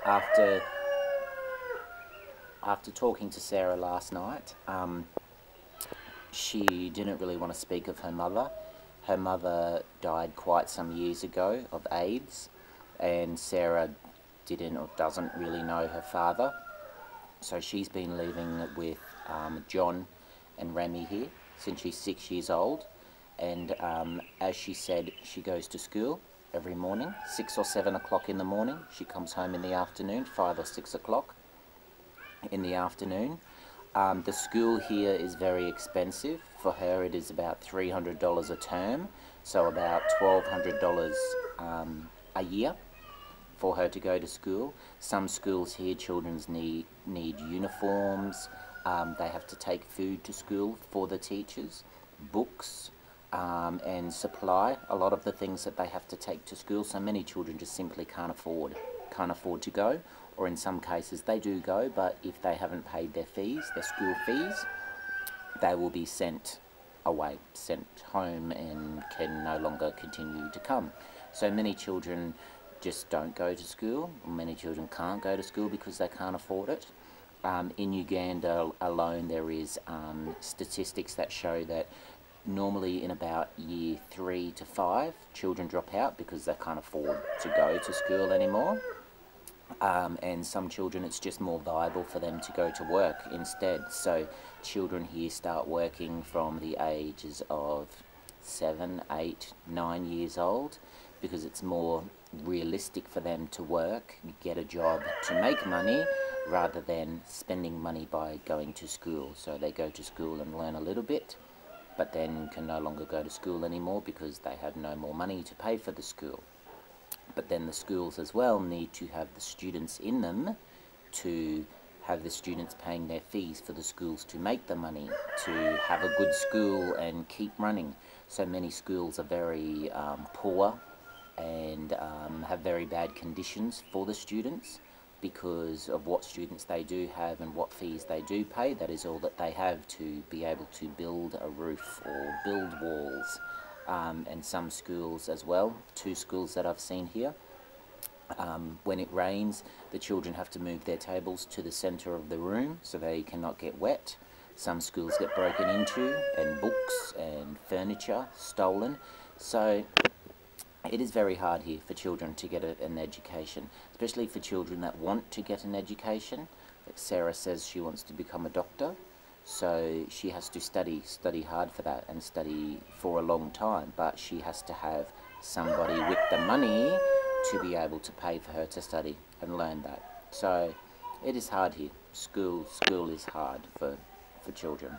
After talking to Sarah last night, she didn't really want to speak of her mother. Her mother died quite some years ago of AIDS, and Sarah didn't or doesn't really know her father. So she's been living with John and Remy here since she's 6 years old. And as she said, she goes to school every morning, 6 or 7 o'clock in the morning. She comes home in the afternoon, 5 or 6 o'clock in the afternoon. The school here is very expensive. For her it is about $300 a term, so about $1,200 a year for her to go to school. Some schools here, children need uniforms, they have to take food to school for the teachers, books, and supply, a lot of the things that they have to take to school. So many children just simply can't afford to go, or in some cases they do go, but if they haven't paid their fees, their school fees, they will be sent away, sent home, and can no longer continue to come. So many children just don't go to school. Many children can't go to school because they can't afford it. In Uganda alone, there is statistics that show that normally in about year 3 to 5, children drop out because they can't afford to go to school anymore. And some children, it's just more viable for them to go to work instead. So children here start working from the ages of 7, 8, 9 years old, because it's more realistic for them to work, get a job to make money, rather than spending money by going to school. So they go to school and learn a little bit, but then can no longer go to school anymore because they have no more money to pay for the school. But then the schools as well need to have the students in them to have the students paying their fees for the schools to make the money, to have a good school and keep running. So many schools are very poor and have very bad conditions for the students because of what students they do have and what fees they do pay. That is all that they have to be able to build a roof or build walls. And some schools as well, 2 schools that I've seen here, when it rains, the children have to move their tables to the centre of the room so they cannot get wet. Some schools get broken into, and books and furniture stolen. So it is very hard here for children to get an education, especially for children that want to get an education. Like Sarah says she wants to become a doctor, so she has to study hard for that and study for a long time, but she has to have somebody with the money to be able to pay for her to study and learn that. So it is hard here. School is hard for children.